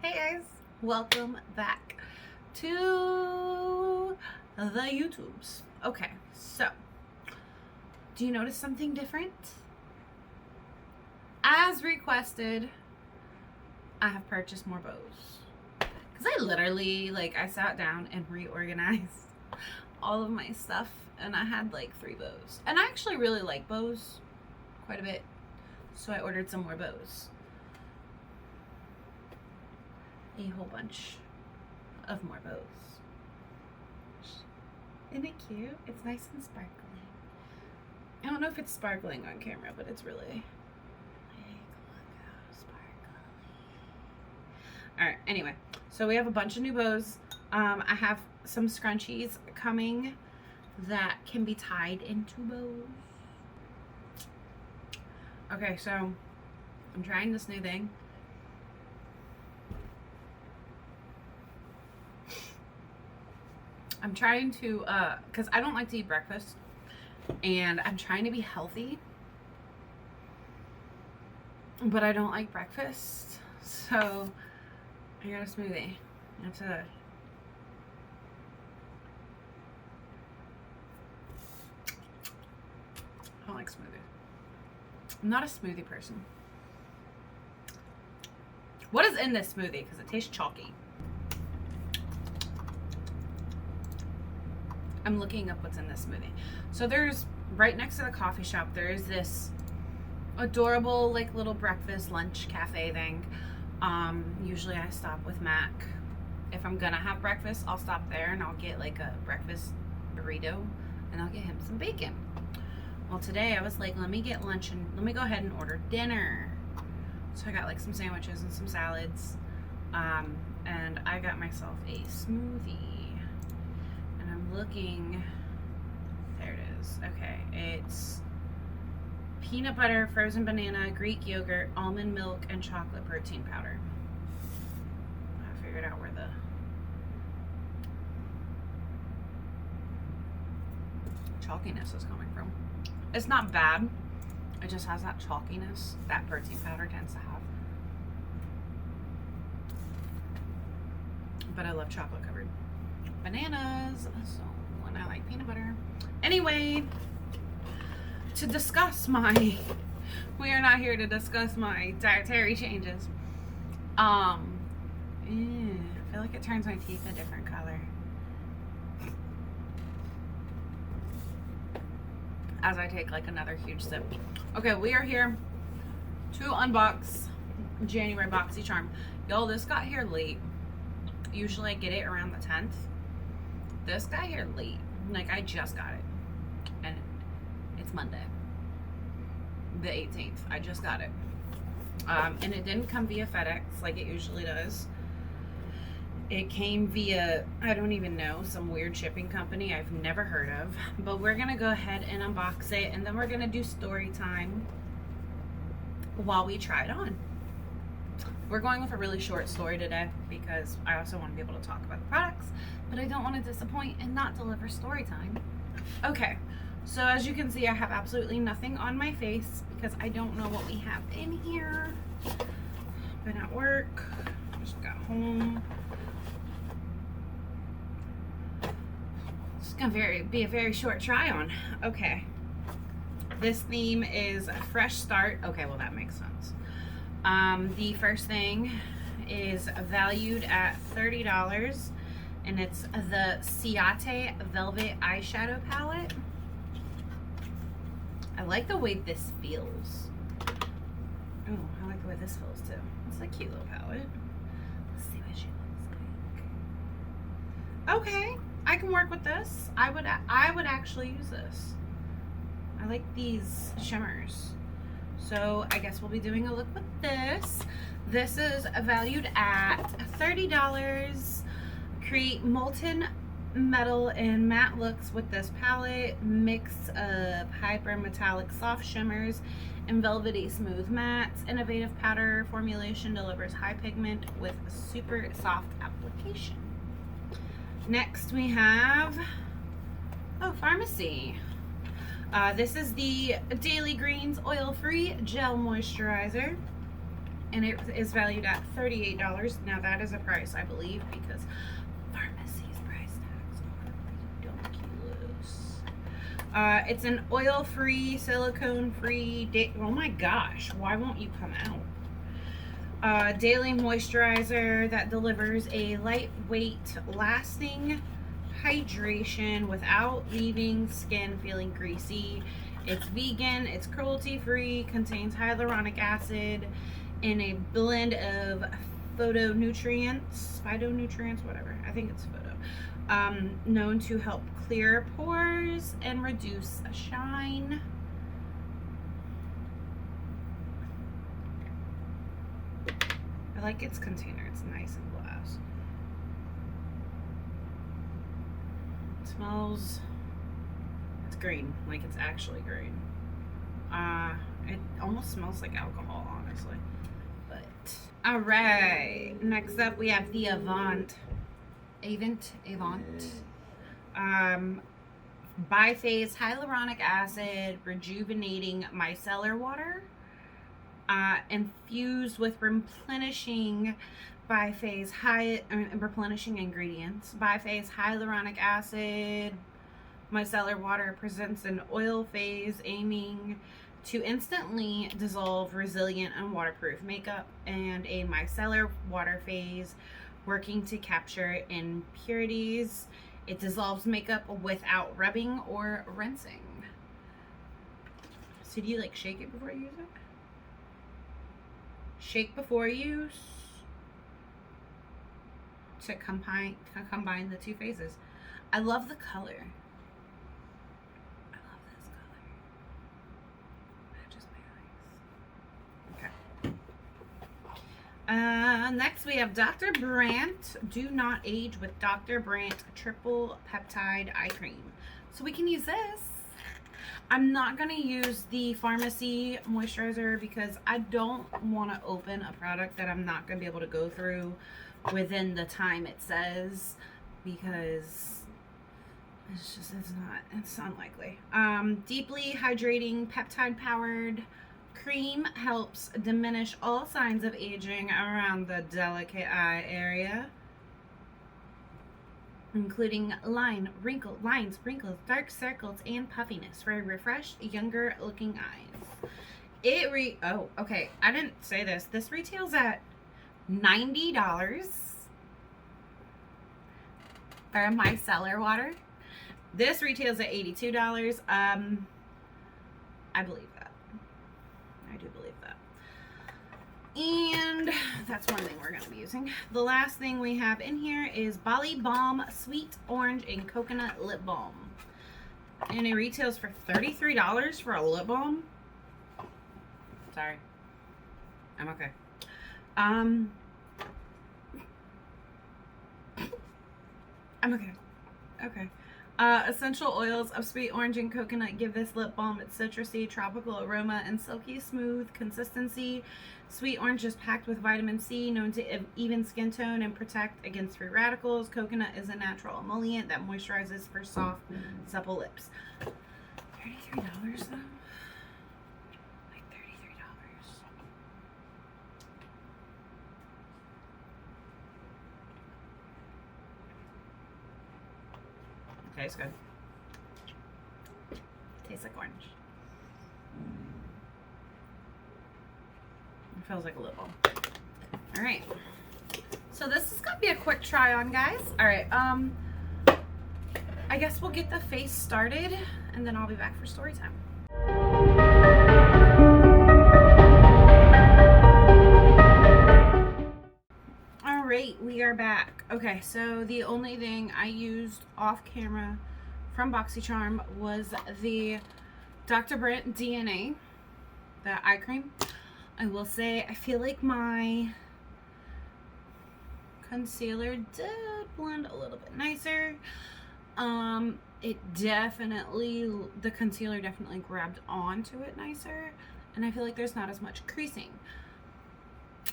Hey guys, welcome back to the YouTubes. Okay, so do you notice something different? As requested, I have purchased more bows. Because I literally, I sat down and reorganized all of my stuff and I had like 3 bows. And I actually really like bows quite a bit. So I ordered some more bows. A whole bunch of more bows. Isn't it cute? It's nice and sparkling. I don't know if it's sparkling on camera, but it's really look how sparkly. Alright, anyway, so we have a bunch of new bows. I have some scrunchies coming that can be tied into bows. Okay, so I'm trying this new thing. I'm trying to, because I don't like to eat breakfast, and I'm trying to be healthy, but I don't like breakfast, so I got a smoothie. That's it. I don't like smoothies. I'm not a smoothie person. What is in this smoothie? Because it tastes chalky. I'm looking up what's in this smoothie. So there's, right next to the coffee shop, there is this adorable little breakfast lunch cafe thing. Usually I stop with Mac. If I'm gonna have breakfast, I'll stop there and I'll get like a breakfast burrito and I'll get him some bacon. Well, today I was like, let me get lunch and let me go ahead and order dinner. So I got like some sandwiches and some salads. And I got myself a smoothie. I'm looking, there it is. Okay, it's peanut butter, frozen banana, Greek yogurt, almond milk, and chocolate protein powder. I figured out where the chalkiness is coming from. It's not bad, it just has that chalkiness that protein powder tends to have. But I love chocolate covered bananas, so when I like peanut butter. Anyway, to discuss my, we are not here to discuss my dietary changes. I feel like it turns my teeth a different color as I take like another huge sip. Okay, we are here to unbox January BoxyCharm. Y'all, this got here late. Usually I get it around the 10th. This got here late. Like, I just got it. And it's Monday, the 18th. I just got it. And it didn't come via FedEx like it usually does. It came via, I don't even know, some weird shipping company I've never heard of. But we're going to go ahead and unbox it. And then we're going to do story time while we try it on. We're going with a really short story today because I also want to be able to talk about the products, but I don't want to disappoint and not deliver story time. Okay, so as you can see, I have absolutely nothing on my face because I don't know what we have in here. Been at work, just got home. It's gonna be a very short try on. Okay, this theme is a fresh start. Okay, well that makes sense. The first thing is valued at $30 and it's the Ciate Velvet Eyeshadow Palette. I like the way this feels. Oh, I like the way this feels too. It's a cute little palette. Let's see what she looks like. Okay, I can work with this. I would actually use this. I like these shimmers. So I guess we'll be doing a look with this. This is valued at $30. Create molten metal and matte looks with this palette. Mix of hyper metallic soft shimmers and velvety smooth mattes. Innovative powder formulation delivers high pigment with super soft application. Next we have, Pharmacy. This is the Daily Greens Oil-Free Gel Moisturizer. and it is valued at $38. Now that is a price, I believe, because pharmacy's price tags are ridiculous. It's an oil-free, silicone-free, oh my gosh, why won't you come out? Daily moisturizer that delivers a lightweight, lasting hydration without leaving skin feeling greasy. It's vegan, it's cruelty-free, contains hyaluronic acid in a blend of phytonutrients, whatever, I think it's photo, known to help clear pores and reduce shine. I like its container, it's nice and glass. It smells, it's green, like it's actually green. It almost smells like alcohol, honestly. But all right, next up we have the Avant Biphase Hyaluronic Acid Rejuvenating Micellar Water, infused with replenishing replenishing ingredients. Biphase Hyaluronic Acid Micellar Water presents an oil phase aiming to instantly dissolve resilient and waterproof makeup, and a micellar water phase working to capture impurities. It dissolves makeup without rubbing or rinsing. So do you like shake it before you use it? Shake before use to combine the two phases. I love the color. I love this color. Matches my eyes. Okay. Next we have Dr. Brandt Do Not Age with Dr. Brandt Triple Peptide Eye Cream. So we can use this. I'm not going to use the pharmacy moisturizer because I don't want to open a product that I'm not going to be able to go through within the time it says, because it's unlikely. Deeply hydrating peptide powered cream helps diminish all signs of aging around the delicate eye area, including lines, wrinkles, dark circles, and puffiness for refreshed, younger looking eyes. Oh, okay, I didn't say this. This retails at $90 for a micellar water. This retails at $82. I believe that. I do believe that. And that's one thing we're going to be using. The last thing we have in here is Bali Balm Sweet Orange and Coconut Lip Balm. And it retails for $33 for a lip balm. Sorry. I'm okay. I'm okay. Okay. Essential oils of sweet orange and coconut give this lip balm its citrusy, tropical aroma and silky smooth consistency. Sweet orange is packed with vitamin C, known to even skin tone and protect against free radicals. Coconut is a natural emollient that moisturizes for soft, supple lips. $33 though? Like $33. Tastes good. Tastes like orange. It feels like a lip balm. All right. So this is gonna be a quick try on, guys. All right. I guess we'll get the face started, and then I'll be back for story time. All right, we are back. Okay, so the only thing I used off camera from BoxyCharm was the Dr. Brandt D.N.A, the eye cream. I will say I feel like my concealer did blend a little bit nicer. The concealer definitely grabbed onto it nicer, and I feel like there's not as much creasing.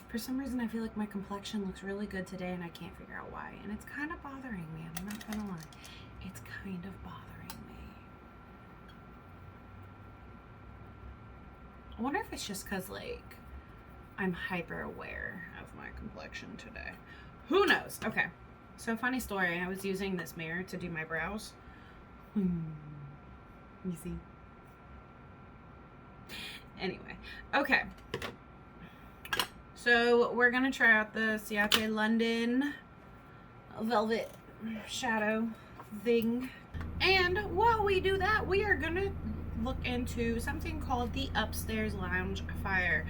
For some reason, I feel like my complexion looks really good today, and I can't figure out why. And it's kind of bothering me. I'm not gonna lie. It's kind of bothering me. I wonder if it's just because, like, I'm hyper aware of my complexion today. Who knows? Okay. So funny story. I was using this mirror to do my brows. You see? Anyway. Okay. So we're going to try out the Ciate London Velvet Shadow thing. And while we do that, we are going to look into something called the Upstairs Lounge Fire.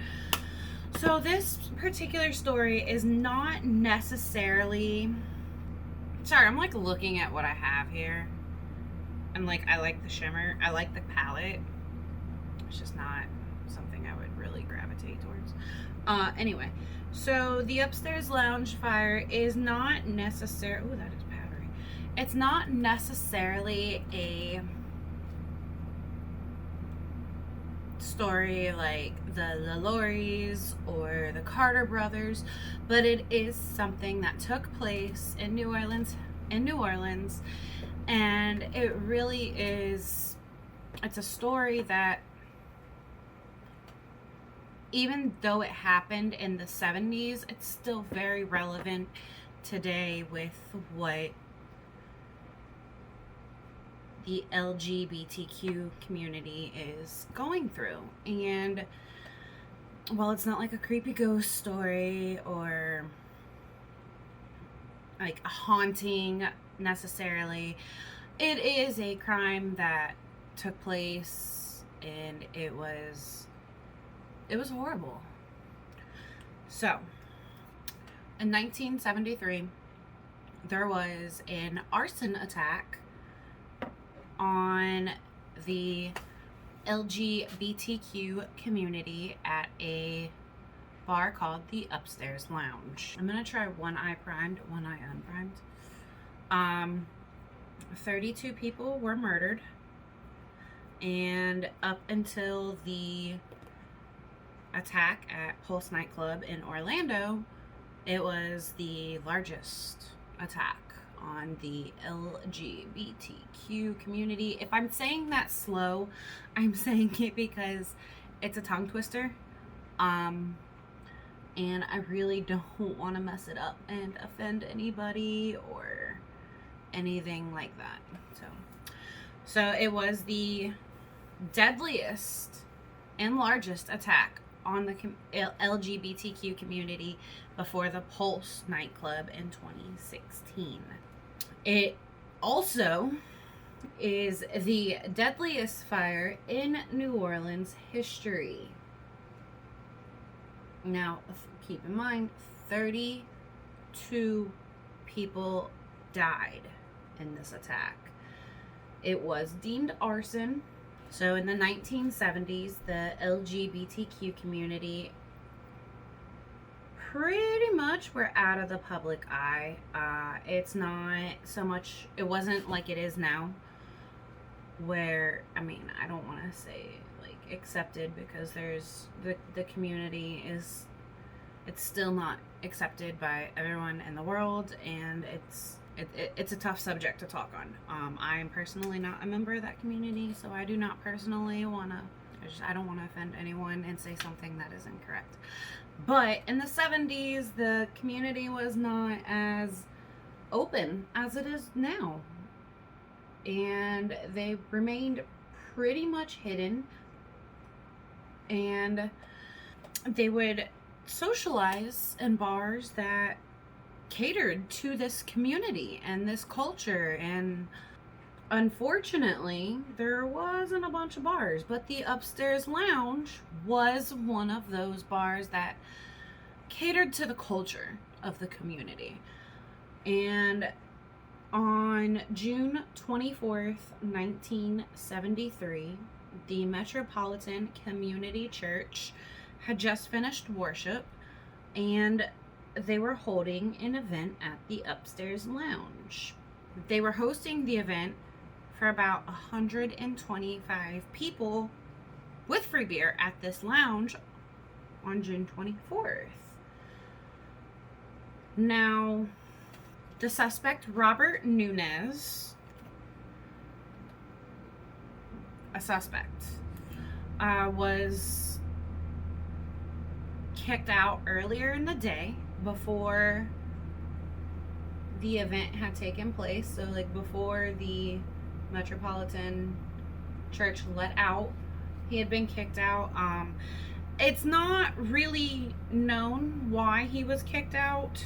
So this particular story is not necessarily... Sorry, I'm like looking at what I have here. And like, I like the shimmer. I like the palette. It's just not something I would really gravitate towards. Anyway, so the Upstairs Lounge Fire is not necessarily... Ooh, that is powdery. It's not necessarily a story like the Lorries or the Carter brothers, but it is something that took place in New Orleans, and it really is, it's a story that, even though it happened in the 70s, it's still very relevant today with what the LGBTQ community is going through. And while it's not like a creepy ghost story or like a haunting necessarily, it is a crime that took place, and it was horrible. So in 1973 there was an arson attack on the LGBTQ community at a bar called the Upstairs Lounge. I'm gonna try one eye primed, one eye unprimed. 32 people were murdered, and up until the attack at Pulse nightclub in Orlando, it was the largest attack on the LGBTQ community. If I'm saying that slow, I'm saying it because it's a tongue twister. And I really don't want to mess it up and offend anybody or anything like that. So it was the deadliest and largest attack on the LGBTQ community before the Pulse nightclub in 2016. It also is the deadliest fire in New Orleans history. Now, keep in mind, 32 people died in this attack. It was deemed arson. So in the 1970s, the LGBTQ community pretty much were out of the public eye. It's not so much, it wasn't like it is now, where, I mean, I don't want to say like accepted, because there's the community is, it's still not accepted by everyone in the world, and it's a tough subject to talk on. I am personally not a member of that community, so I do not personally want to, I don't want to offend anyone and say something that is incorrect. But in the 70s, the community was not as open as it is now. And they remained pretty much hidden. And they would socialize in bars that catered to this community and this culture. And unfortunately, there wasn't a bunch of bars, but the Upstairs Lounge was one of those bars that catered to the culture of the community. And on June 24th, 1973, the Metropolitan Community Church had just finished worship, and they were holding an event at the Upstairs Lounge. They were hosting the event for about 125 people with free beer at this lounge on June 24th. Now, the suspect, Robert Nunez, was kicked out earlier in the day before the event had taken place. So like before the Metropolitan Church let out, he had been kicked out. It's not really known why he was kicked out.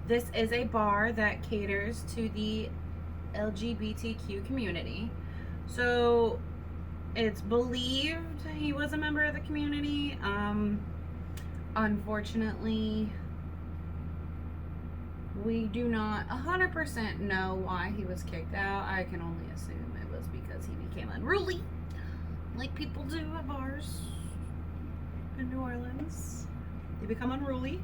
This is a bar that caters to the LGBTQ community. So it's believed he was a member of the community. Unfortunately, we do not 100% know why he was kicked out. I can only assume it was because he became unruly, like people do at bars in New Orleans. They become unruly,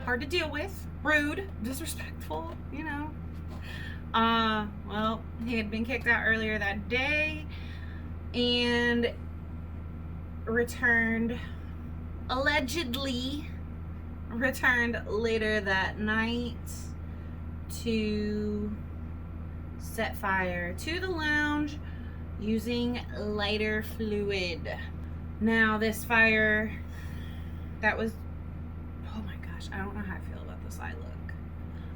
hard to deal with, rude, disrespectful, you know. Well, he had been kicked out earlier that day and allegedly returned later that night to set fire to the lounge using lighter fluid. Now this fire that was, oh my gosh, I don't know how I feel about this eye look.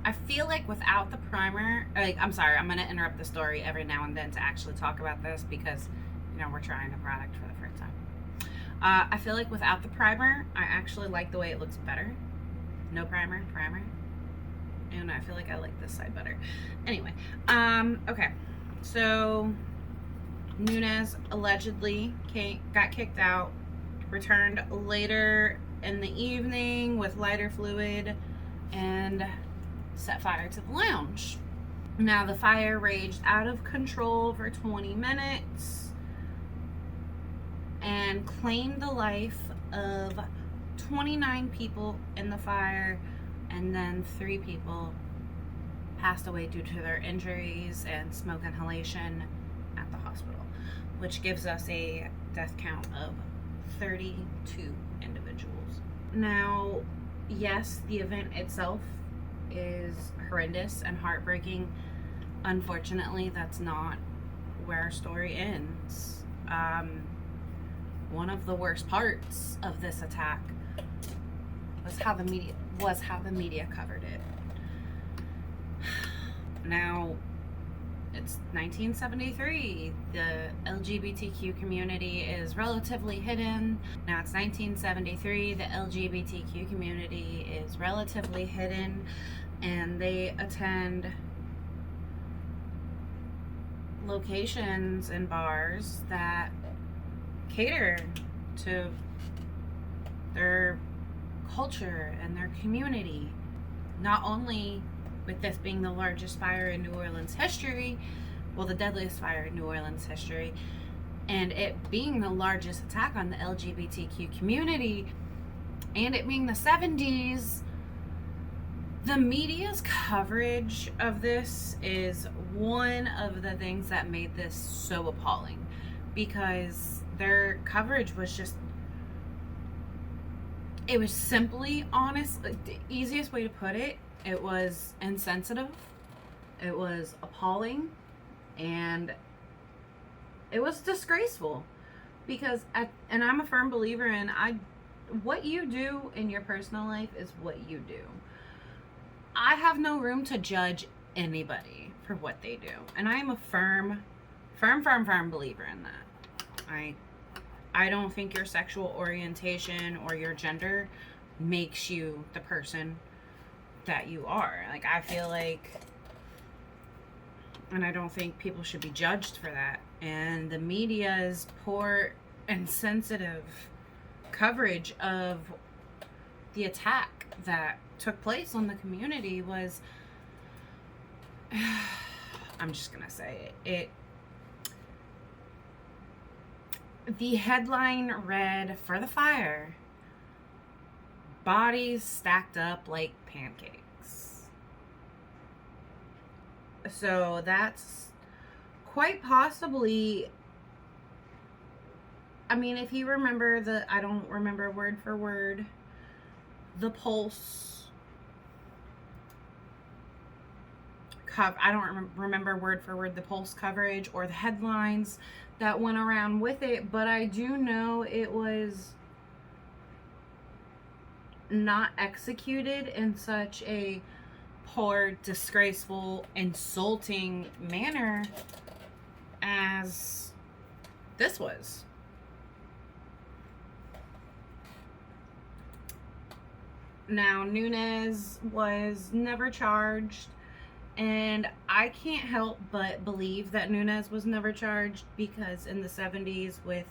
I feel like without the primer, I'm sorry, I'm going to interrupt the story every now and then to actually talk about this because, you know, we're trying a product for the first time. I feel like without the primer, I actually like the way it looks better. No primer. And I feel like I like this side better. Anyway, okay. So, Nunes allegedly got kicked out, returned later in the evening with lighter fluid, and set fire to the lounge. Now, the fire raged out of control for 20 minutes and claimed the life of 29 people in the fire, and then 3 people passed away due to their injuries and smoke inhalation at the hospital, which gives us a death count of 32 individuals. Now, yes, the event itself is horrendous and heartbreaking. Unfortunately, that's not where our story ends. One of the worst parts of this attack was how the media covered it. Now, it's 1973. The LGBTQ community is relatively hidden. Now it's 1973. The LGBTQ community is relatively hidden, and they attend locations and bars that cater to their culture and their community. Not only with this being the largest fire in New Orleans history, well, the deadliest fire in New Orleans history, and it being the largest attack on the LGBTQ community, and it being the 70s, the media's coverage of this is one of the things that made this so appalling, because their coverage was just, it was simply honest. Like, the easiest way to put it, it was insensitive, it was appalling, and it was disgraceful. Because and I'm a firm believer in, what you do in your personal life is what you do. I have no room to judge anybody for what they do, and I am a firm believer in that. I don't think your sexual orientation or your gender makes you the person that you are. Like, I feel like, and I don't think people should be judged for that. And the media's poor and sensitive coverage of the attack that took place on the community was, I'm just gonna say it. The headline read, "For the fire, bodies stacked up like pancakes." So that's quite possibly, I mean, if you remember I don't remember word for word, the Pulse I don't remember word for word the Pulse coverage or the headlines that went around with it, but I do know it was not executed in such a poor, disgraceful, insulting manner as this was. Now, Nunes was never charged, and I can't help but believe that Nunes was never charged, because in the 70s, with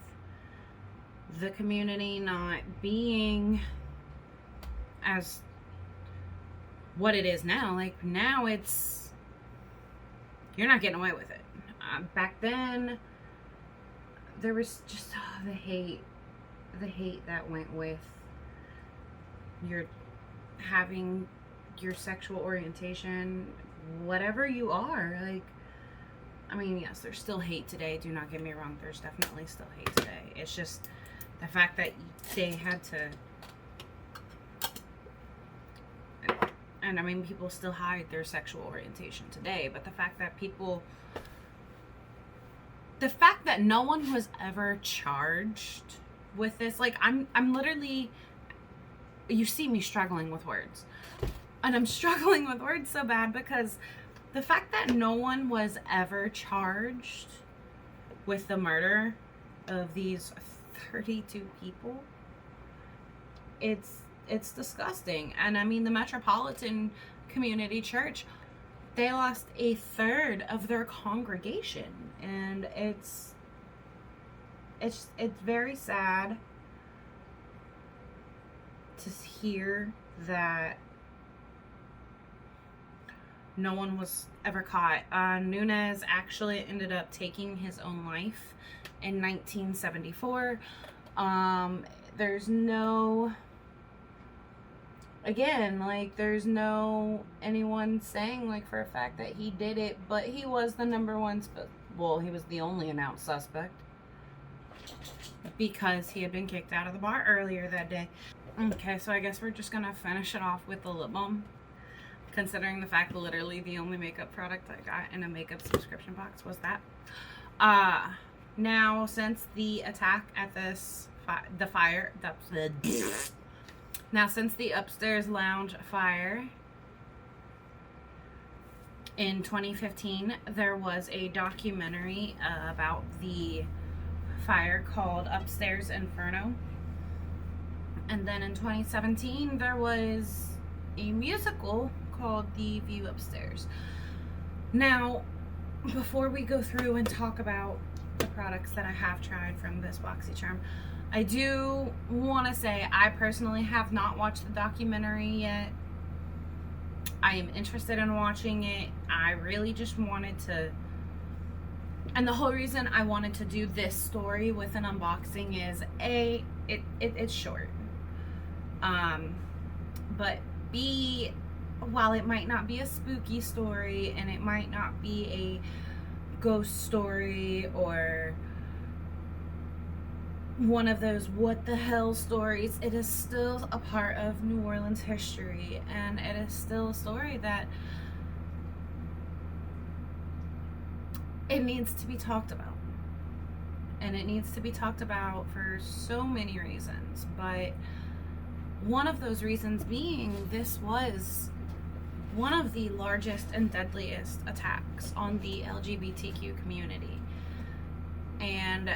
the community not being as what it is now, like now it's, you're not getting away with it. Back then, there was just the hate that went with your having your sexual orientation, whatever you are. Like, I mean, yes, there's still hate today, do not get me wrong, there's definitely still hate today. It's just the fact that they had to, and I mean, people still hide their sexual orientation today, but the fact that no one was ever charged with this, like, I'm literally, you see me struggling with words, and I'm struggling with words so bad because the fact that no one was ever charged with the murder of these 32 people, it's disgusting. And I mean, the Metropolitan Community Church, they lost a third of their congregation, and it's very sad to hear that no one was ever caught. Nunes actually ended up taking his own life in 1974. There's no, again, like, there's no anyone saying, like, for a fact that he did it, but he was the number one, well, he was the only announced suspect, because he had been kicked out of the bar earlier that day. Okay, so I guess we're just gonna finish it off with the lip balm, considering the fact that literally the only makeup product I got in a makeup subscription box was that. Now, since the attack at this, now since the upstairs lounge fire in 2015, there was a documentary about the fire called Upstairs Inferno. And then in 2017, there was a musical called The View Upstairs. Now, before we go through and talk about the products that I have tried from this BoxyCharm, I do want to say I personally have not watched the documentary yet. I am interested in watching it. I really just wanted to, and the whole reason I wanted to do this story with an unboxing is A, it's short, but B, while it might not be a spooky story and it might not be a ghost story or one of those what the hell stories, it is still a part of New Orleans history, and it is still a story that it needs to be talked about. And it needs to be talked about for so many reasons, but one of those reasons being this was one of the largest and deadliest attacks on the LGBTQ community. And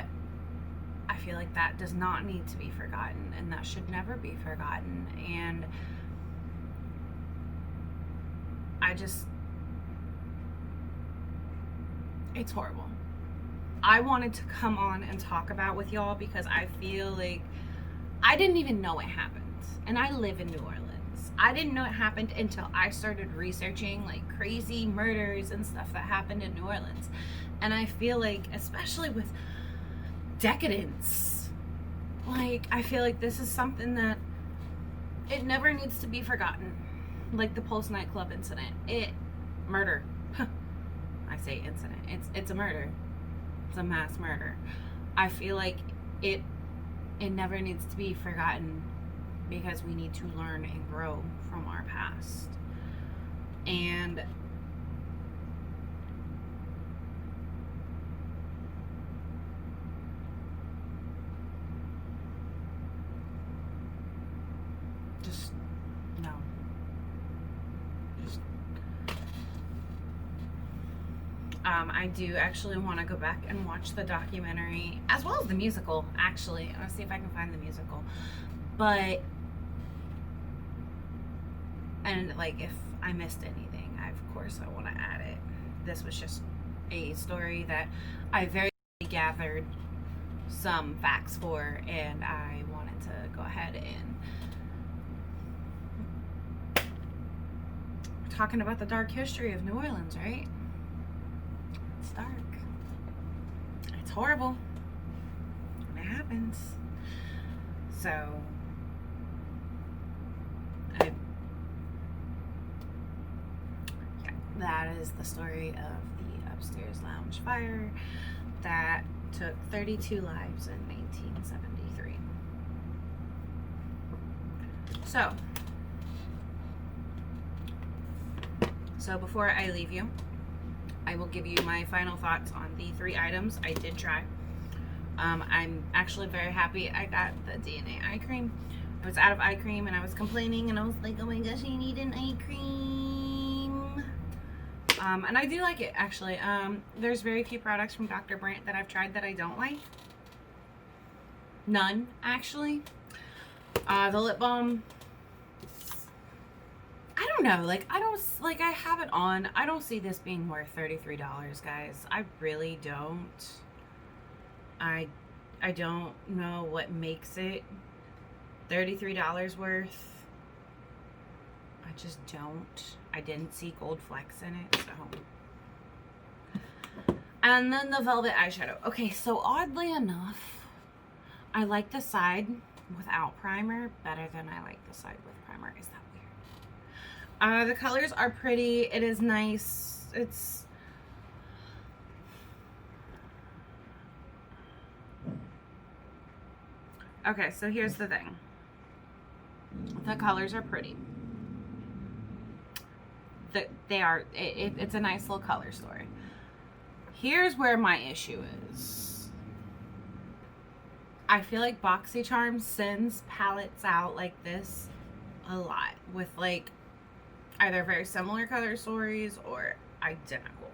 I feel like that does not need to be forgotten, and that should never be forgotten. And it's horrible. I wanted to come on and talk about with y'all because I feel like I didn't even know it happened. And I live in New Orleans. I didn't know it happened until I started researching like crazy murders and stuff that happened in New Orleans. And I feel like, especially with decadence, like, I feel like this is something that it never needs to be forgotten. Like the Pulse nightclub incident. Murder. I say incident. It's a murder. It's a mass murder. I feel like it never needs to be forgotten because we need to learn and grow from our past. And just I do actually want to go back and watch the documentary as well as the musical. Actually, I want to see if I can find the musical. But, and like if I missed anything, of course I want to add it. This was just a story that I very gathered some facts for, and I wanted to go ahead and talking about the dark history of New Orleans, right? It's dark. It's horrible. And it happens. So, yeah, that is the story of the upstairs lounge fire that took 32 lives in 1973. So before I leave you, I will give you my final thoughts on the 3 items I did try. I'm actually very happy I got the D.N.A. eye cream. I was out of eye cream and I was complaining and I was like, oh my gosh, I need an eye cream. And I do like it, actually. There's very few products from Dr. Brandt that I've tried that I don't like. None, actually. The lip balm, I don't know, like, I have it on. I don't see this being worth $33, guys. I really don't. I don't know what makes it $33 worth. I just don't. I didn't see gold flecks in it, so. And then the velvet eyeshadow. Okay, so oddly enough, I like the side without primer better than I like the side with primer. Is that weird? The colors are pretty. It is nice. It's okay, so here's the thing. The colors are pretty. They are, it's a nice little color story. Here's where my issue is. I feel like BoxyCharm sends palettes out like this a lot with like either very similar color stories or identical.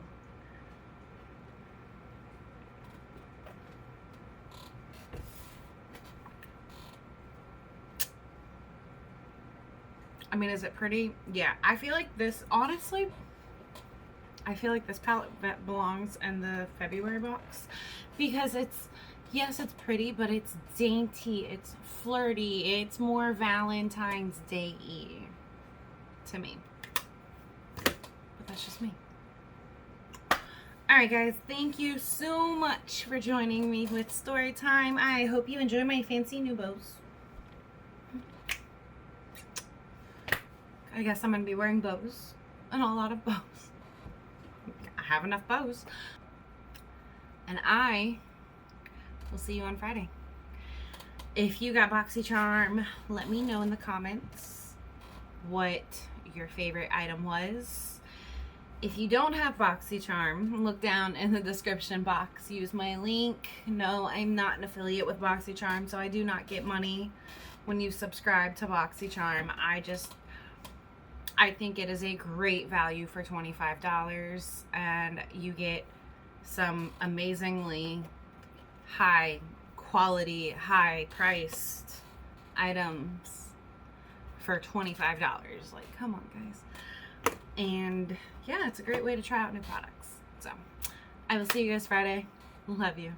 I mean, is it pretty? Yeah, I feel like this, honestly, I feel like this palette belongs in the February box because it's, yes, it's pretty, but it's dainty, it's flirty, it's more Valentine's Day-y to me. But that's just me. Alright guys, thank you so much for joining me with story time. I hope you enjoy my fancy new bows. I guess I'm going to be wearing bows and a lot of bows. I have enough bows. And I will see you on Friday. If you got BoxyCharm, let me know in the comments what your favorite item was. If you don't have BoxyCharm, look down in the description box. Use my link. No, I'm not an affiliate with BoxyCharm, so I do not get money when you subscribe to BoxyCharm. I think it is a great value for $25, and you get some amazingly high quality, high priced items for $25. Like, come on, guys. And yeah, it's a great way to try out new products. So I will see you guys Friday. Love you.